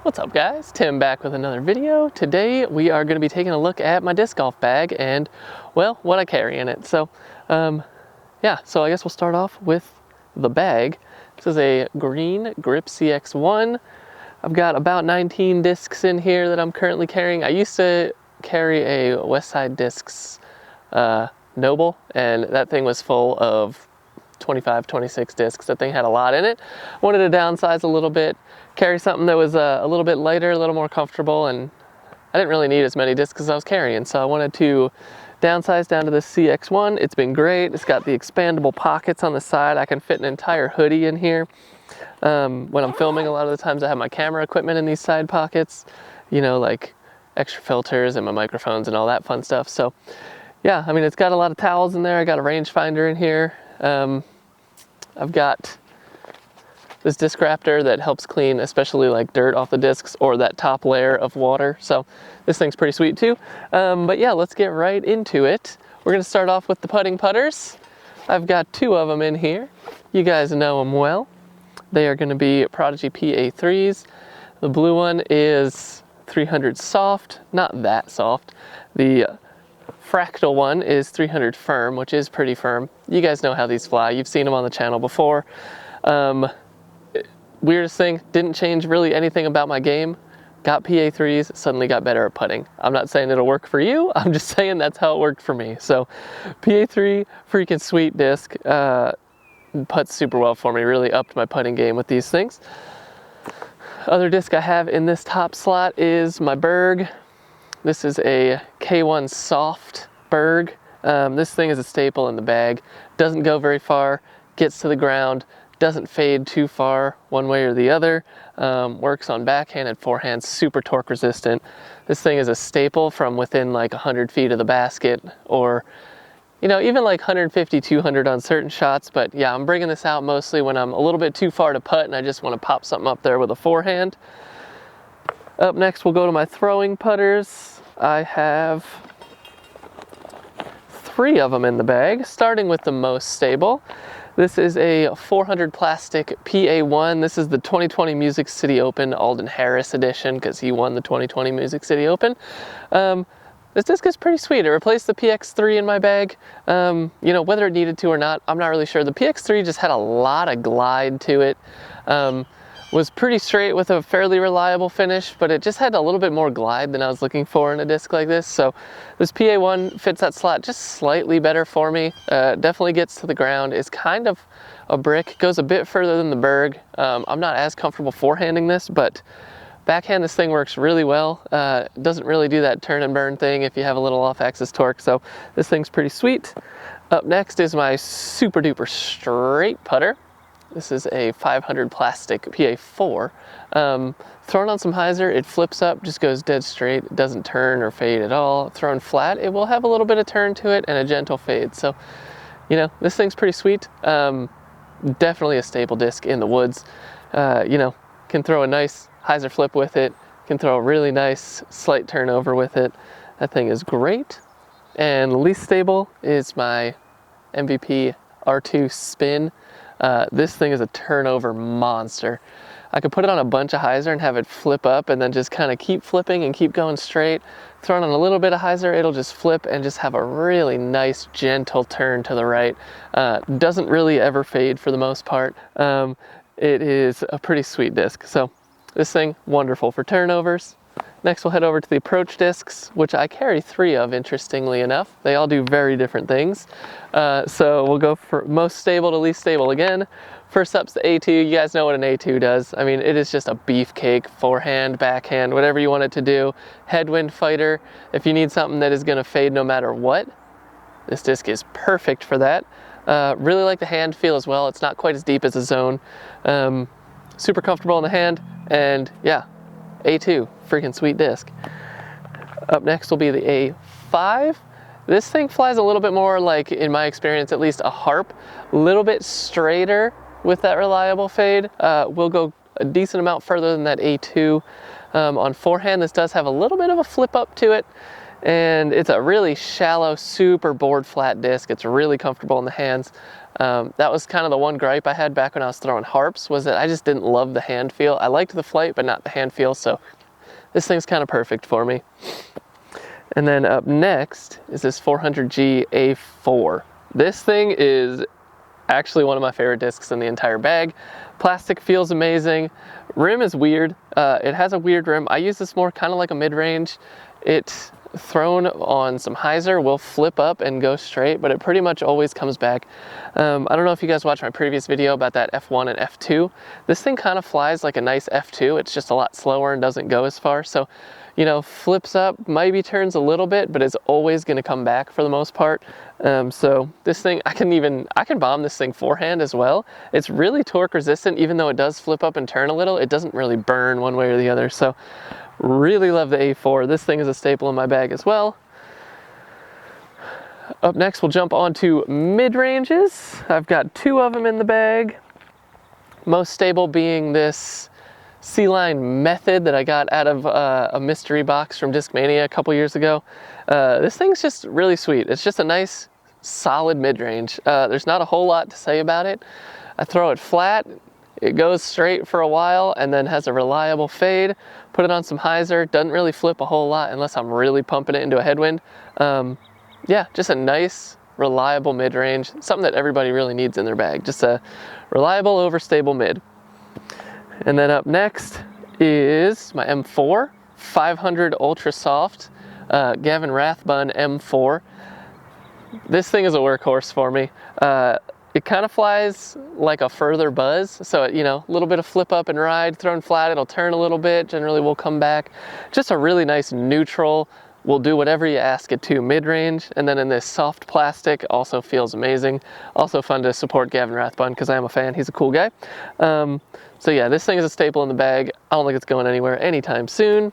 What's up guys, Tim back with another video. Today we are going to be taking a look at my disc golf bag and, well, what I carry in it. So yeah, so I guess we'll start off with the bag. This is a green Grip CX1. I've got about 19 discs in here that I'm currently carrying. I used to carry a Westside Discs Noble, and that thing was full of 25, 26 discs. That thing had a lot in it. Wanted to downsize a little bit, carry something that was a little bit lighter, a little more comfortable, and I didn't really need as many discs as I was carrying, so I wanted to downsize down to the CX1. It's been great. It's got the expandable pockets on the side. I can fit an entire hoodie in here. When I'm filming, a lot of the times I have my camera equipment in these side pockets, you know, like extra filters and my microphones and all that fun stuff. So yeah, I mean, it's got a lot of towels in there. I got a rangefinder in here. I've got this disc raptor that helps clean especially like dirt off the discs or that top layer of water. So this thing's pretty sweet too. But yeah, let's get right into it. We're gonna start off with the putting putters. I've got two of them in here. You guys know them well. They are gonna be Prodigy PA3s. The blue one is 300 soft, not that soft. The Fractal one is 300 firm, which is pretty firm. You guys know how these fly. You've seen them on the channel before. Weirdest thing, didn't change really anything about my game. Got PA3s, suddenly got better at putting. I'm not saying it'll work for you, I'm just saying that's how it worked for me. So PA3, freaking sweet disc. Putts super well for me, really upped my putting game with these things. Other disc I have in this top slot is my Berg. This is a K1 soft Berg. This thing is a staple in the bag. Doesn't go very far, gets to the ground, doesn't fade too far one way or the other. Works on backhand and forehand, super torque resistant. This thing is a staple from within like 100 feet of the basket, or you know, even like 150, 200 on certain shots. But yeah, I'm bringing this out mostly when I'm a little bit too far to putt and I just want to pop something up there with a forehand. Up next, we'll go to my throwing putters. I have 3 of them in the bag, starting with the most stable. This is a 400 plastic PA1. This is the 2020 Music City Open Alden Harris edition because he won the 2020 Music City Open. This disc is pretty sweet. It replaced the PX3 in my bag. You know, whether it needed to or not, I'm not really sure. The PX3 just had a lot of glide to it. Was pretty straight with a fairly reliable finish, but it just had a little bit more glide than I was looking for in a disc like this. So this PA1 fits that slot just slightly better for me. Definitely gets to the ground, is kind of a brick, goes a bit further than the Berg. I'm not as comfortable forehanding this, but backhand this thing works really well. Doesn't really do that turn and burn thing if you have a little off-axis torque, so this thing's pretty sweet. Up next is my super duper straight putter. This is a 500 plastic PA4. Thrown on some hyzer, it flips up, just goes dead straight. It doesn't turn or fade at all. Thrown flat, it will have a little bit of turn to it and a gentle fade. So, you know, this thing's pretty sweet. Definitely a staple disc in the woods. You know, can throw a nice hyzer flip with it. Can throw a really nice slight turnover with it. That thing is great. And least stable is my MVP R2 Spin. This thing is a turnover monster. I could put it on a bunch of hyzer and have it flip up and then just kind of keep flipping and keep going straight. Thrown on a little bit of hyzer, it'll just flip and just have a really nice gentle turn to the right. Doesn't really ever fade for the most part. It is a pretty sweet disc. So this thing, wonderful for turnovers. Next we'll head over to the approach discs, which I carry 3 of, interestingly enough. They all do very different things. So we'll go for most stable to least stable again. First up's the A2. You guys know what an A2 does. I mean, it is just a beefcake, forehand, backhand, whatever you want it to do. Headwind fighter. If you need something that is gonna fade no matter what, this disc is perfect for that. Really like the hand feel as well. It's not quite as deep as a zone. Super comfortable in the hand, and yeah, A2, freaking sweet disc. Up next will be the A5. This thing flies a little bit more like, in my experience, at least a harp. A little bit straighter with that reliable fade. We'll go a decent amount further than that A2. On forehand, this does have a little bit of a flip up to it. And it's a really shallow, super board flat disc. It's really comfortable in the hands. That was kind of the one gripe I had back when I was throwing harps, was that I just didn't love the hand feel. I liked the flight, but not the hand feel, so this thing's kind of perfect for me. And then up next is this 400G A4. This thing is actually one of my favorite discs in the entire bag. Plastic feels amazing. Rim is weird. It has a weird rim. I use this more kind of like a mid-range. It thrown on some hyzer will flip up and go straight, but it pretty much always comes back. I don't know if you guys watched my previous video about that F1 and F2. This thing kind of flies like a nice F2. It's just a lot slower and doesn't go as far. So, you know, flips up, maybe turns a little bit, but is always going to come back for the most part. So this thing, I can bomb this thing forehand as well. It's really torque resistant, even though it does flip up and turn a little. It doesn't really burn one way or the other. So really love the A4. This thing is a staple in my bag as well. Up next, we'll jump on to mid-ranges. I've got 2 of them in the bag. Most stable being this C-Line Method that I got out of a mystery box from Discmania a couple years ago. This thing's just really sweet. It's just a nice, solid mid-range. There's not a whole lot to say about it. I throw it flat. It goes straight for a while and then has a reliable fade. Put it on some hyzer, doesn't really flip a whole lot unless I'm really pumping it into a headwind. Yeah, just a nice, reliable mid-range, something that everybody really needs in their bag. Just a reliable, overstable mid. And then up next is my M4, 500 Ultra Soft, Gavin Rathbun M4. This thing is a workhorse for me. It kind of flies like a further buzz, so you know, a little bit of flip up and ride, thrown flat, it'll turn a little bit, generally will come back. Just a really nice neutral, will do whatever you ask it to mid-range, and then in this soft plastic, also feels amazing. Also fun to support Gavin Rathbun because I am a fan, he's a cool guy. So yeah, this thing is a staple in the bag. I don't think it's going anywhere anytime soon.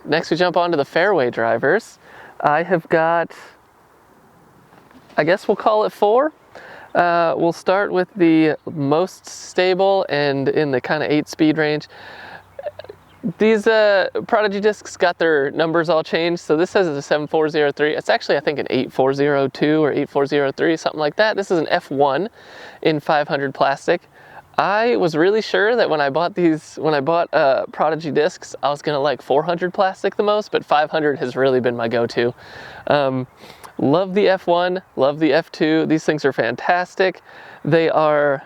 Next we jump on to the fairway drivers. I have got, I guess we'll call it 4. We'll start with the most stable and in the kind of 8-speed range. These Prodigy discs got their numbers all changed. So this says it's a 7403. It's actually, I think, an 8402 or 8403, something like that. This is an F1 in 500 plastic. I was really sure that when I bought Prodigy discs, I was gonna like 400 plastic the most, but 500 has really been my go-to. Love the F1, love the F2. These things are fantastic. I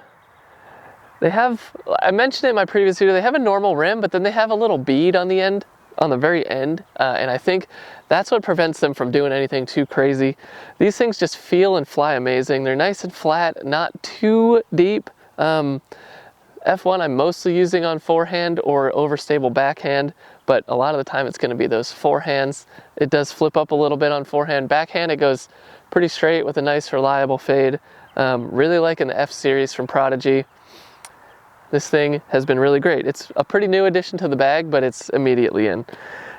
mentioned it in my previous video, they have a normal rim, but then they have a little bead on the end, on the very end, and I think that's what prevents them from doing anything too crazy. These things just feel and fly amazing. They're nice and flat, not too deep. F1 I'm mostly using on forehand or overstable backhand, but a lot of the time it's going to be those forehands. It does flip up a little bit on forehand. Backhand it goes pretty straight with a nice reliable fade. Really liking the F series from Prodigy. This thing has been really great. It's a pretty new addition to the bag, but it's immediately in.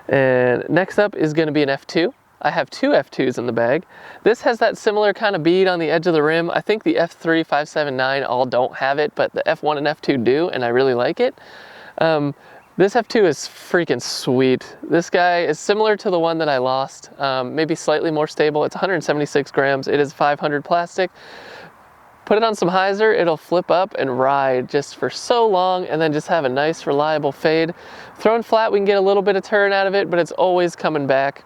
And next up is going to be an F2. I have 2 F2s in the bag. This has that similar kind of bead on the edge of the rim. I think the F3, 5, 7, 9 all don't have it, but the F1 and F2 do, and I really like it. This F2 is freaking sweet. This guy is similar to the one that I lost, maybe slightly more stable. It's 176 grams. It is 500 plastic. Put it on some hyzer, it'll flip up and ride just for so long and then just have a nice reliable fade. Thrown flat, we can get a little bit of turn out of it, but it's always coming back.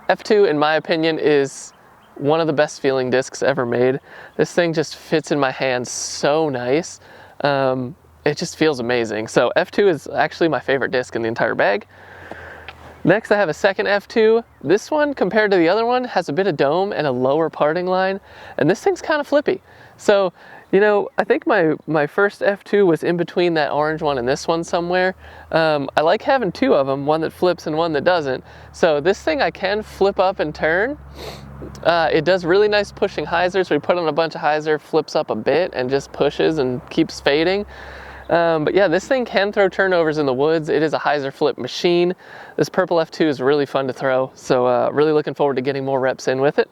F2, in my opinion, is one of the best feeling discs ever made. This thing just fits in my hand so nice. It just feels amazing. So F2 is actually my favorite disc in the entire bag. Next, I have a second F2. This one, compared to the other one, has a bit of dome and a lower parting line, and this thing's kind of flippy. So, you know, I think my first F2 was in between that orange one and this one somewhere. I like having 2 of them, one that flips and one that doesn't. So this thing I can flip up and turn. It does really nice pushing hyzers. We put on a bunch of hyzer, flips up a bit and just pushes and keeps fading. But yeah, this thing can throw turnovers in the woods. It is a hyzer flip machine. This purple F2 is really fun to throw, so really looking forward to getting more reps in with it.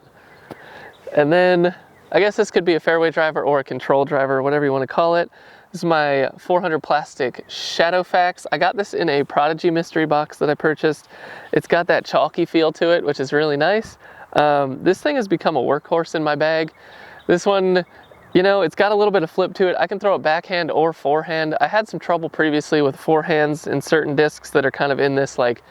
And then I guess this could be a fairway driver or a control driver, whatever you want to call it. This is my 400 plastic Shadowfax. I got this in a Prodigy mystery box that I purchased. It's got that chalky feel to it, which is really nice. This thing has become a workhorse in my bag. This one, you know, it's got a little bit of flip to it. I can throw it backhand or forehand. I had some trouble previously with forehands in certain discs that are kind of in this like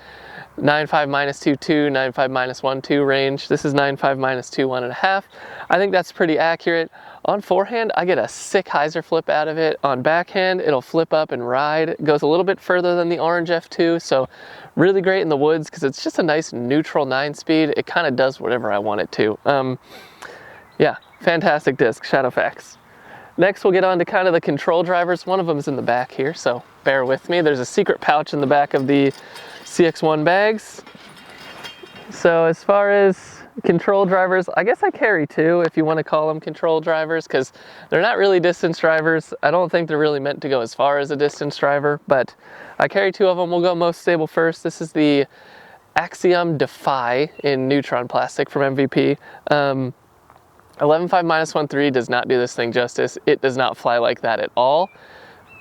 9.5 minus 2.2, 9.5 minus 1.2 range. This is 9.5 minus 2, 1.5. I think that's pretty accurate. On forehand, I get a sick hyzer flip out of it. On backhand, it'll flip up and ride. It goes a little bit further than the Orange F2, so really great in the woods because it's just a nice neutral 9-speed. It kind of does whatever I want it to. Yeah, fantastic disc, Shadowfax. Next, we'll get on to kind of the control drivers. One of them is in the back here, so bear with me. There's a secret pouch in the back of the CX1 bags. So as far as control drivers, I guess I carry two, if you want to call them control drivers, because they're not really distance drivers. I don't think they're really meant to go as far as a distance driver, but I carry two of them. We'll go most stable first. This is the Axiom Defy in Neutron plastic from MVP. 11.5 minus 1.3 does not do this thing justice. It does not fly like that at all.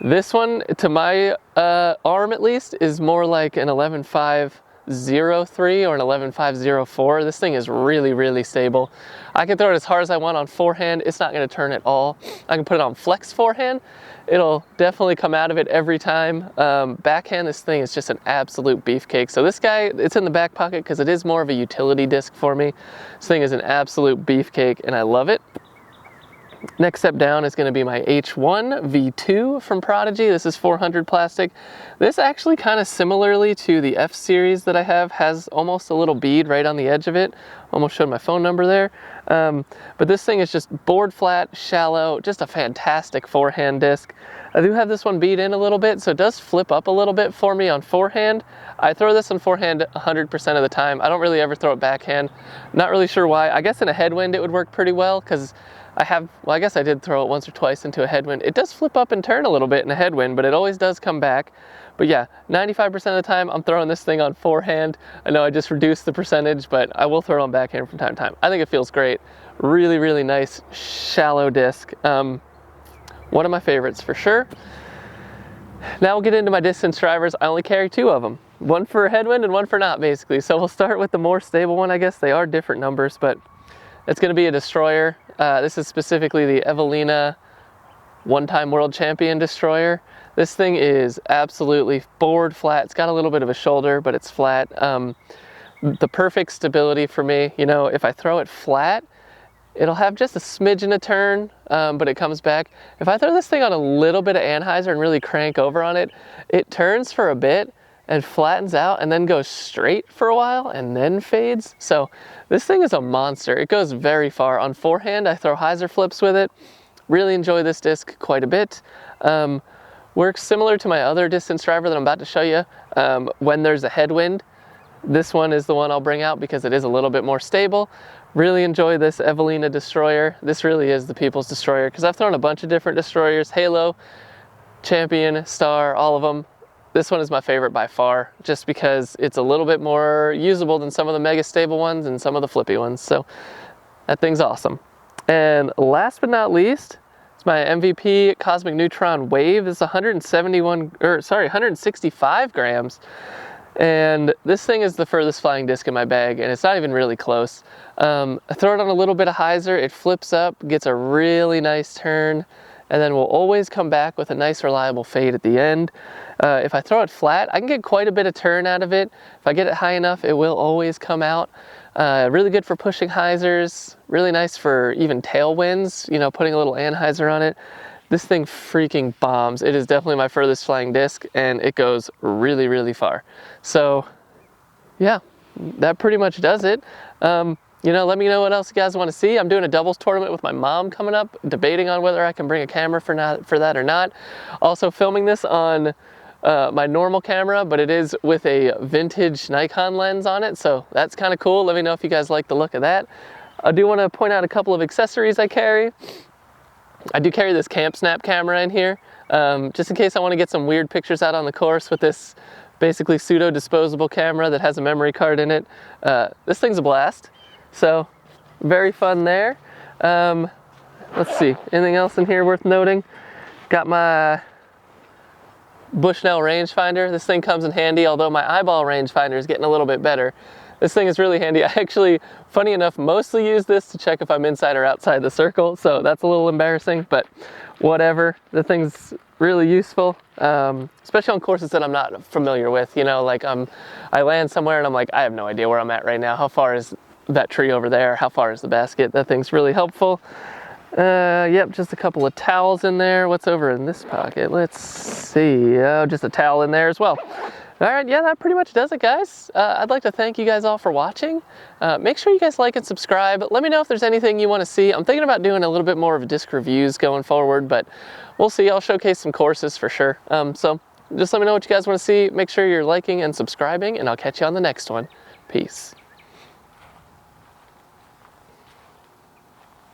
This one, to my arm at least, is more like an 11.503 or an 11.504. This thing is really, really stable. I can throw it as hard as I want on forehand. It's not going to turn at all. I can put it on flex forehand. It'll definitely come out of it every time. Backhand, this thing is just an absolute beefcake. So this guy, it's in the back pocket because it is more of a utility disc for me. This thing is an absolute beefcake and I love it. Next step down is going to be my H1 V2 from Prodigy. This is 400 plastic. This actually kind of similarly to the F series that I have has almost a little bead right on the edge of it. Almost showed my phone number there. But this thing is just board flat, shallow, just a fantastic forehand disc. I do have this one beat in a little bit, so it does flip up a little bit for me on forehand. I throw this on forehand 100% of the time. I don't really ever throw it backhand. Not really sure why. I guess in a headwind it would work pretty well because I guess I did throw it once or twice into a headwind. It does flip up and turn a little bit in a headwind, but it always does come back. But yeah, 95% of the time I'm throwing this thing on forehand. I know I just reduced the percentage, but I will throw it on backhand from time to time. I think it feels great. Really, really nice, shallow disc. One of my favorites for sure. Now we'll get into my distance drivers. I only carry two of them. One for headwind and one for not, basically. So we'll start with the more stable one, I guess. They are different numbers, but it's going to be a destroyer. This is specifically the Evelina one-time world champion destroyer. This thing is absolutely board flat. It's got a little bit of a shoulder, but it's flat. The perfect stability for me. You know, if I throw it flat, it'll have just a smidgen of turn, but it comes back. If I throw this thing on a little bit of anhyzer and really crank over on it, it turns for a bit and flattens out and then goes straight for a while and then fades. So this thing is a monster. It goes very far. On forehand, I throw hyzer flips with it. Really enjoy this disc quite a bit. Works similar to my other distance driver that I'm about to show you. When there's a headwind, this one is the one I'll bring out because it is a little bit more stable. Really enjoy this Evelina destroyer. This really is the people's destroyer because I've thrown a bunch of different destroyers, Halo, Champion, Star, all of them. This one is my favorite by far, just because it's a little bit more usable than some of the mega stable ones and some of the flippy ones. So that thing's awesome. And last but not least, it's my MVP Cosmic Neutron Wave. It's 165 grams. And this thing is the furthest flying disc in my bag, and it's not even really close. I throw it on a little bit of hyzer, it flips up, gets a really nice turn, and then will always come back with a nice reliable fade at the end. If I throw it flat, I can get quite a bit of turn out of it. If I get it high enough, it will always come out. Really good for pushing hyzers, really nice for even tailwinds, you know, putting a little anhyzer on it. This thing freaking bombs. It is definitely my furthest flying disc, and it goes really, really far. So yeah, that pretty much does it. You know, let me know what else you guys want to see. I'm doing a doubles tournament with my mom coming up, debating on whether I can bring a camera for that or not. Also filming this on my normal camera, but it is with a vintage Nikon lens on it, so that's kind of cool. Let me know if you guys like the look of that. I do want to point out a couple of accessories I carry. I do carry this Camp Snap camera in here, just in case I want to get some weird pictures out on the course with this basically pseudo disposable camera that has a memory card in it. This thing's a blast. So very fun there. Let's see, anything else in here worth noting? Got my Bushnell rangefinder. This thing comes in handy, although my eyeball rangefinder is getting a little bit better. This thing is really handy. I actually, funny enough, mostly use this to check if I'm inside or outside the circle, so that's a little embarrassing, but whatever. The thing's really useful, especially on courses that I'm not familiar with. You know, like I land somewhere and I'm like, I have no idea where I'm at right now. How far is that tree over there? How far is the basket? That thing's really helpful. Yep, just a couple of towels in there. What's over in this pocket? Let's see. Oh, just a towel in there as well. All right, yeah, that pretty much does it, guys. I'd like to thank you guys all for watching. Make sure you guys like and subscribe. Let me know if there's anything you want to see. I'm thinking about doing a little bit more of disc reviews going forward, but we'll see. I'll showcase some courses for sure. So just let me know what you guys want to see. Make sure you're liking and subscribing, and I'll catch you on the next one. Peace.